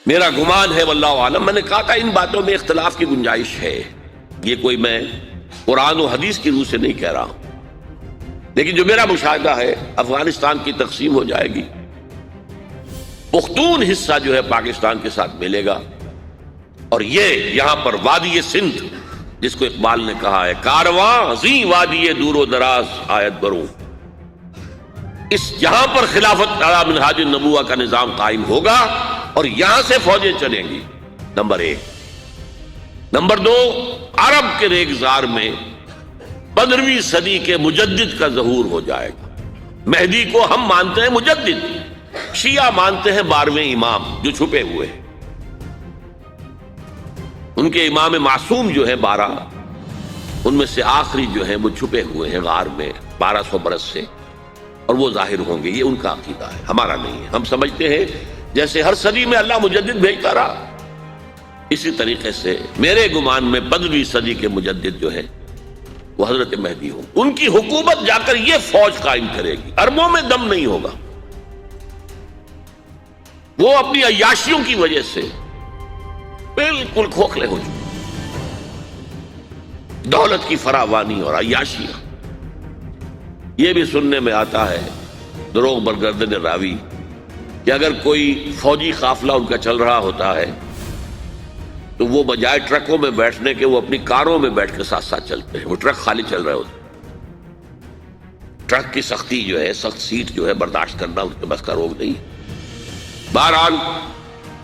میرا گمان ہے واللہ عالم، میں نے کہا تھا ان باتوں میں اختلاف کی گنجائش ہے، یہ کوئی میں قرآن و حدیث کی روح سے نہیں کہہ رہا ہوں، لیکن جو میرا مشاہدہ ہے افغانستان کی تقسیم ہو جائے گی، پختون حصہ جو ہے پاکستان کے ساتھ ملے گا، اور یہ یہاں پر وادی سندھ جس کو اقبال نے کہا ہے کارواں زی وادی دور و دراز آیت بروں، اس یہاں پر خلافت علی منہاج النبوہ کا نظام قائم ہوگا اور یہاں سے فوجیں چلیں گی، نمبر ایک۔ نمبر دو، عرب کے ریگزار میں 15ویں صدی کے مجدد کا ظہور ہو جائے گا۔ مہدی کو ہم مانتے ہیں مجدد، شیعہ مانتے ہیں 12ویں امام جو چھپے ہوئے ہیں، ان کے امام معصوم جو ہے 12، ان میں سے آخری جو ہیں وہ چھپے ہوئے ہیں غار میں 1200 برس سے، اور وہ ظاہر ہوں گے، یہ ان کا عقیدہ ہے، ہمارا نہیں ہے۔ ہم سمجھتے ہیں جیسے ہر صدی میں اللہ مجدد بھیجتا رہا، اسی طریقے سے میرے گمان میں 15ویں صدی کے مجدد جو ہیں وہ حضرت مہدی ہوں، ان کی حکومت جا کر یہ فوج قائم کرے گی، عربوں میں دم نہیں ہوگا، وہ اپنی عیاشیوں کی وجہ سے بالکل کھوکھلے ہو چکے، دولت کی فراوانی اور عیاشیاں۔ یہ بھی سننے میں آتا ہے دروغ برگردن راوی کہ اگر کوئی فوجی قافلہ ان کا چل رہا ہوتا ہے تو وہ بجائے ٹرکوں میں بیٹھنے کے وہ اپنی کاروں میں بیٹھ کے ساتھ ساتھ چلتے ہیں، وہ ٹرک خالی چل رہے ہوتے ہیں، ٹرک کی سختی جو ہے، سخت سیٹ جو ہے برداشت کرنا ان کے بس کا روگ نہیں۔ بہرحال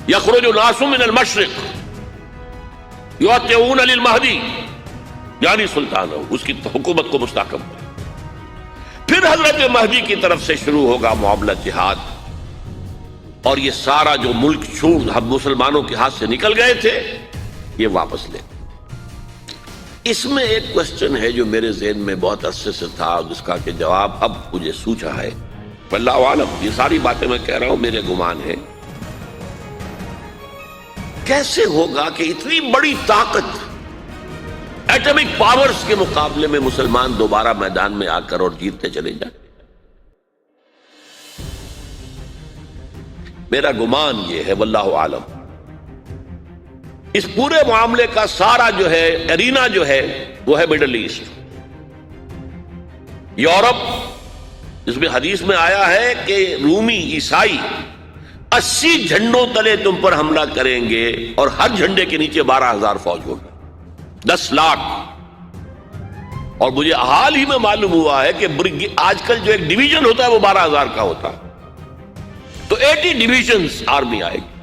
یخرج الناس من المشرق یطیعون للمہدی، یعنی سلطان ہو، اس کی حکومت کو مستحکم ہو۔ پھر حضرت مہدی کی طرف سے شروع ہوگا معاملہ جہاد، اور یہ سارا جو ملک چھوڑ ہم مسلمانوں کے ہاتھ سے نکل گئے تھے یہ واپس لے۔ اس میں ایک کوسچن ہے جو میرے ذہن میں بہت عرصے سے تھا، جس کا کہ جواب اب مجھے سوچا ہے، واللہ عالم، یہ ساری باتیں میں کہہ رہا ہوں میرے گمان ہے، کیسے ہوگا کہ اتنی بڑی طاقت ایٹمک پاورز کے مقابلے میں مسلمان دوبارہ میدان میں آ کر اور جیتتے چلے جائیں؟ میرا گمان یہ ہے واللہ عالم، اس پورے معاملے کا سارا جو ہے ارینا جو ہے وہ ہے مڈل ایسٹ، یورپ، جس میں حدیث میں آیا ہے کہ رومی عیسائی 80 جھنڈوں تلے تم پر حملہ کریں گے اور ہر جھنڈے کے نیچے 12,000 فوج ہوگی، 10 لاکھ۔ اور مجھے حال ہی میں معلوم ہوا ہے کہ آج کل جو ایک ڈویژن ہوتا ہے وہ 12,000 کا ہوتا ہے، تو 80 ڈویژنز آرمی آئے گی۔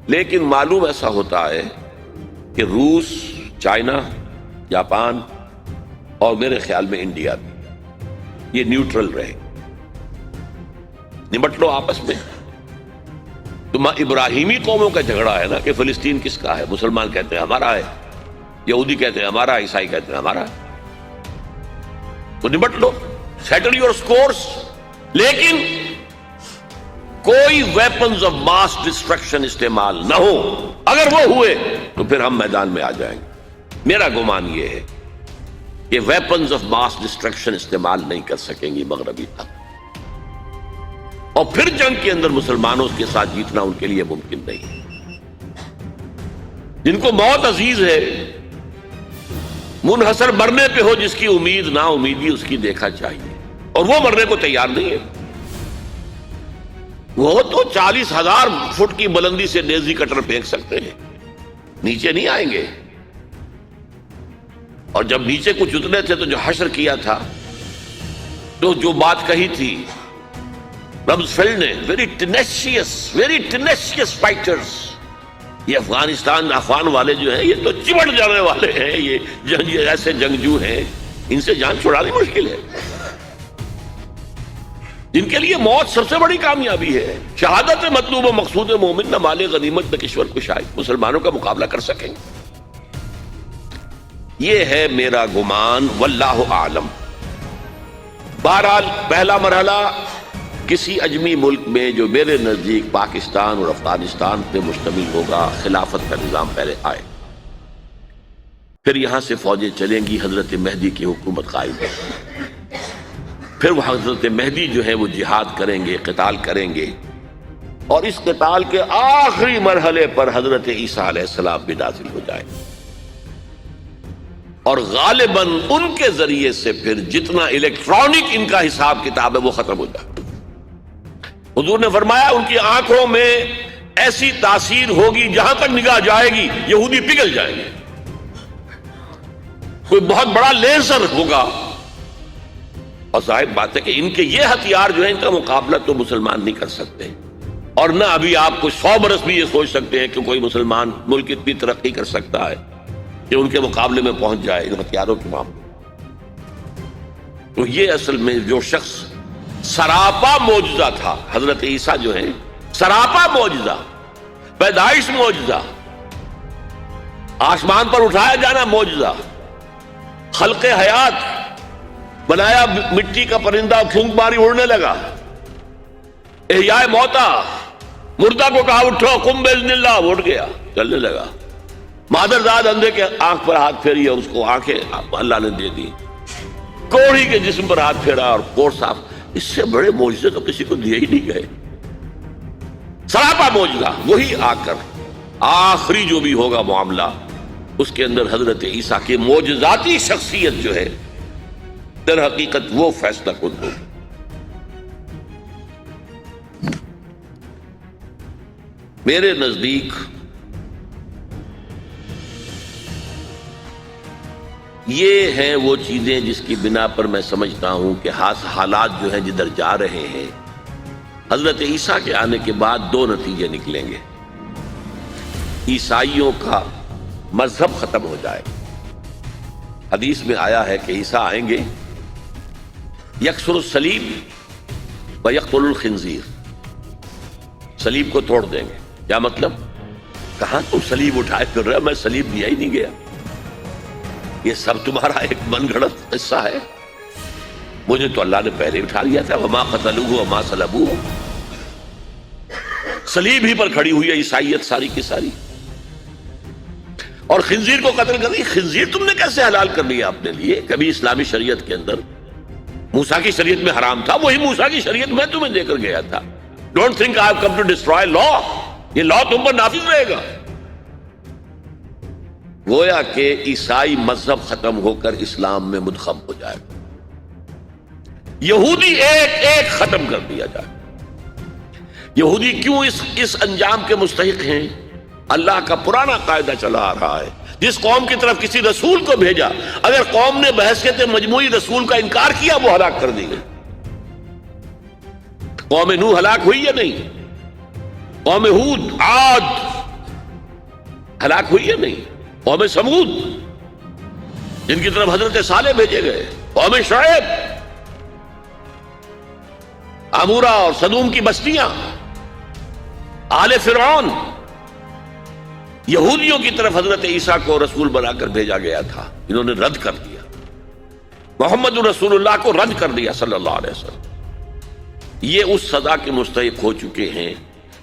لیکن معلوم ایسا ہوتا ہے کہ روس، چائنا، جاپان اور میرے خیال میں انڈیا بھی یہ نیوٹرل رہے، نمٹ لو آپس میں۔ تو ابراہیمی قوموں کا جھگڑا ہے نا کہ فلسطین کس کا ہے، مسلمان کہتے ہیں ہمارا ہے، یہودی کہتے ہیں ہمارا، عیسائی کہتے ہیں ہمارا، تو نمٹ لو، سیٹل یور سکورز۔ لیکن کوئی ویپنز آف ماس ڈسٹرکشن استعمال نہ ہو، اگر وہ ہوئے تو پھر ہم میدان میں آ جائیں گے۔ میرا گمان یہ ہے کہ ویپنز آف ماس ڈسٹرکشن استعمال نہیں کر سکیں گی مغربی طاقت، اور پھر جنگ کے اندر مسلمانوں کے ساتھ جیتنا ان کے لیے ممکن نہیں۔ جن کو موت عزیز ہے، منحصر مرنے پہ ہو جس کی امید، نا امیدی اس کی دیکھا چاہیے، اور وہ مرنے کو تیار نہیں ہے۔ وہ تو 40,000 فٹ کی بلندی سے نیزی کٹر پھینک سکتے ہیں، نیچے نہیں آئیں گے۔ اور جب نیچے کچھ اتنے تھے تو جو حشر کیا تھا، تو جو بات کہی تھی رمزفیلڈ نے، ویری ٹینیشیس فائٹرز، یہ افغانستان افغان والے جو ہیں یہ تو چمٹ جانے والے ہیں، یہ ایسے جنگجو ہیں، ان سے جان چھڑانی مشکل ہے، جن کے لیے موت سب سے بڑی کامیابی ہے۔ شہادت مطلوب و مقصود مومن نہ مال غنیمت نہ کشور کشائی، مسلمانوں کا مقابلہ کر سکیں گے، یہ ہے میرا گمان، واللہ عالم۔ بہرحال پہلا مرحلہ کسی اجمی ملک میں جو میرے نزدیک پاکستان اور افغانستان پہ مشتمل ہوگا، خلافت کا نظام پہلے آئے، پھر یہاں سے فوجیں چلیں گی، حضرت مہدی کی حکومت قائم ہوگی، پھر وہ حضرت مہدی جو ہے وہ جہاد کریں گے، قتال کریں گے، اور اس قتال کے آخری مرحلے پر حضرت عیسیٰ علیہ السلام بھی نازل ہو جائیں، اور غالباً ان کے ذریعے سے پھر جتنا الیکٹرانک ان کا حساب کتاب ہے وہ ختم ہو جائے۔ حضور نے فرمایا ان کی آنکھوں میں ایسی تاثیر ہوگی جہاں تک نگاہ جائے گی یہودی پگھل جائیں گے، کوئی بہت بڑا لیزر ہوگا، اور ظاہر بات ہے کہ ان کے یہ ہتھیار جو ہے ان کا مقابلہ تو مسلمان نہیں کر سکتے، اور نہ ابھی آپ کو 100 برس بھی یہ سوچ سکتے ہیں کہ کوئی مسلمان ملک اتنی ترقی کر سکتا ہے کہ ان کے مقابلے میں پہنچ جائے ان ہتھیاروں کے معاملے۔ تو یہ اصل میں جو شخص سراپا معجزہ تھا، حضرت عیسیٰ جو ہے سراپا معجزہ، پیدائش معجزہ، آسمان پر اٹھایا جانا معجزہ، خلق حیات، بنایا مٹی کا پرندہ پھونک ماری اڑنے لگا، احیاء موتا، مردہ کو کہا اٹھو قم باذن اللہ، اٹھ گیا چلنے لگا، مادرزاد اندھے کے آنکھ پر ہاتھ پھیری اور اس کو آنکھیں اللہ نے دے دی، کوڑھی کے جسم پر ہاتھ پھیرا اور کوڑ صاف۔ اس سے بڑے معجزے تو کسی کو دیے ہی نہیں گئے، سراپا معجزہ۔ وہی آ کر آخری جو بھی ہوگا معاملہ اس کے اندر حضرت عیسیٰ کی معجزاتی شخصیت جو ہے در حقیقت وہ فیصلہ کن ہوگی۔ میرے نزدیک یہ ہیں وہ چیزیں جس کی بنا پر میں سمجھتا ہوں کہ حالات جو ہیں جدھر جا رہے ہیں، حضرت عیسیٰ کے آنے کے بعد 2 نتیجے نکلیں گے۔ عیسائیوں کا مذہب ختم ہو جائے گا۔ حدیث میں آیا ہے کہ عیسیٰ آئیں گے، یکسر الصلیب و یقتل الخنزیر، صلیب کو توڑ دیں گے۔ کیا مطلب؟ کہاں تم صلیب اٹھائے پھر رہے، میں صلیب دیا ہی نہیں گیا، یہ سب تمہارا ایک من گھڑت قصہ ہے، مجھے تو اللہ نے پہلے اٹھا لیا تھا، وما قتلوہ وما صلبوہ۔ صلیب ہی پر کھڑی ہوئی ہے عیسائیت ساری کی ساری، اور خنزیر کو قتل کر دی۔ خنزیر تم نے کیسے حلال کر لیا اپنے لیے؟ کبھی اسلامی شریعت کے اندر موسیٰ کی شریعت میں حرام تھا، وہی موسیٰ کی شریعت میں تمہیں دے کر گیا تھا۔ Don't think I have come to destroy law, یہ لا تم پر نافذ رہے گا۔ گویا کہ عیسائی مذہب ختم ہو کر اسلام میں مدغم ہو جائے گا، یہودی ایک ایک ختم کر دیا جائے گا۔ یہودی کیوں اس انجام کے مستحق ہیں؟ اللہ کا پرانا قاعدہ چلا آ رہا ہے، جس قوم کی طرف کسی رسول کو بھیجا، اگر قوم نے بحیثیت مجموعی رسول کا انکار کیا وہ ہلاک کر دی گئی۔ قوم نوح ہلاک ہوئی یا نہیں؟ قوم ہود، عاد ہلاک ہوئی یا نہیں؟ قوم سمود جن کی طرف حضرت صالح بھیجے گئے، قوم شعیب، عمورہ اور صدوم کی بستیاں، آل فرعون، یہودیوں کی طرف حضرت عیسیٰ کو رسول بنا کر بھیجا گیا تھا، انہوں نے رد کر دیا، محمد رسول اللہ کو رد کر دیا صلی اللہ علیہ وسلم۔ یہ اس سزا کے مستحق ہو چکے ہیں،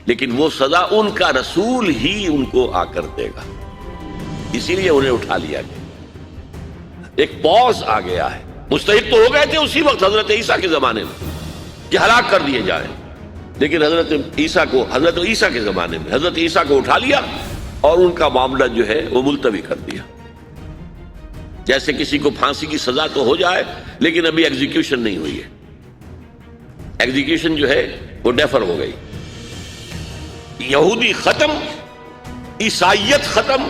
لیکن وہ سزا ان کا رسول ہی ان کو آ کر دے گا، اسی لیے انہیں اٹھا لیا گیا، ایک پوز آ گیا ہے۔ مستحق تو ہو گئے تھے اسی وقت حضرت عیسیٰ کے زمانے میں کہ ہلاک کر دیے جائیں، لیکن حضرت عیسیٰ کے زمانے میں حضرت عیسیٰ کو اٹھا لیا اور ان کا معاملہ جو ہے وہ ملتوی کر دیا۔ جیسے کسی کو پھانسی کی سزا تو ہو جائے لیکن ابھی ایگزیکیوشن نہیں ہوئی ہے، ایگزیکیوشن جو ہے وہ ڈیفر ہو گئی۔ یہودی ختم، عیسائیت ختم،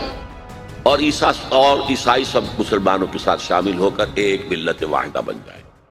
اور عیسائی سب مسلمانوں کے ساتھ شامل ہو کر ایک ملت واحدہ بن جائے۔